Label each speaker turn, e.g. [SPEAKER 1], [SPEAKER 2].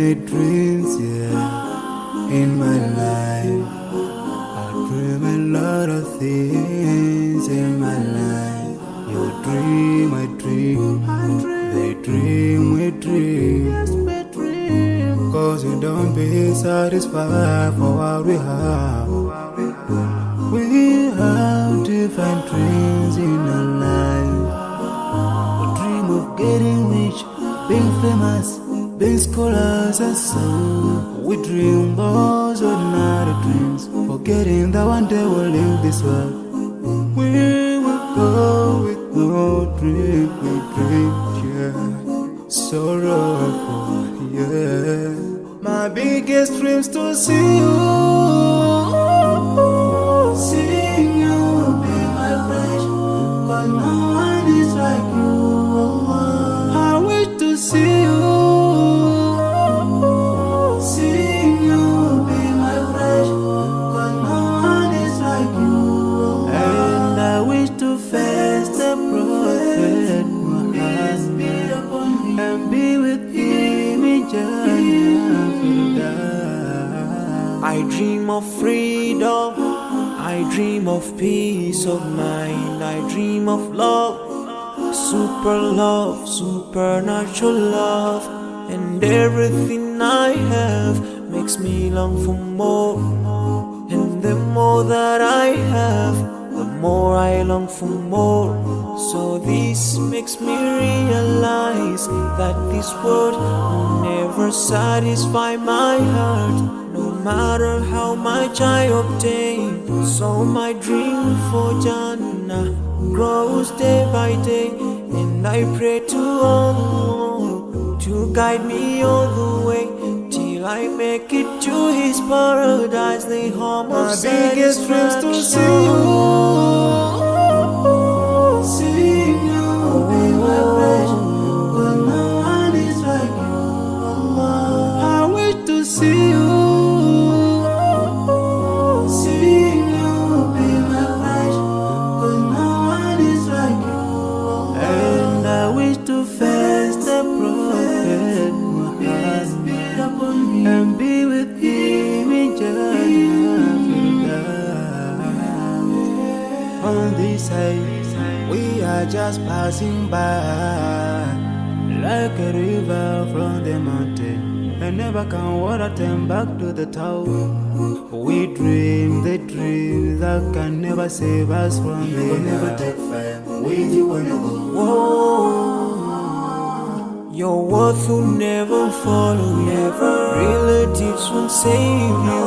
[SPEAKER 1] the dreams, yeah. In my life, I dream a lot of things in my life. You dream, I dream, they dream, we dream. Cause we don't be satisfied for what we have. We have different dreams in our life. We dream of getting rich, being famous, being scholars and so. We dream those ordinary dreams, forgetting that one day we'll leave this world. We will go with no dream, we dream, yeah. Sorrowful, yeah. My biggest dreams to see you, seeing you be my friend. Cause no one is like you. I wish to see you, seeing you be my friend. Cause no one is like you. And I wish to face the prophet Muhammad and be with him in Jannah.
[SPEAKER 2] I dream of freedom, I dream of peace of mind, I dream of love, supernatural love, and everything I have makes me long for more. And the more that I have, the more I long for more. So this makes me realize that this world will never satisfy my heart, no matter how much I obtain. So my dream for Jannah grows day by day, and I pray to Allah to guide me all the way till I make it to His paradise, the home of
[SPEAKER 1] my biggest dreams to see you, seeing you be my friend. Cause no one is like you. I wish to see you, seeing you be my friend. Cause no one is like you. And I wish to face the prophet Muhammad and be with him in Jannah. On this side, we are just passing by, like a river from the mountain, and never can water turn back to the town. We dream the dreams that can never save us from the
[SPEAKER 3] We'll never take fire with you when you go.
[SPEAKER 2] Whoa, your worth will never follow you. Relatives won't save you.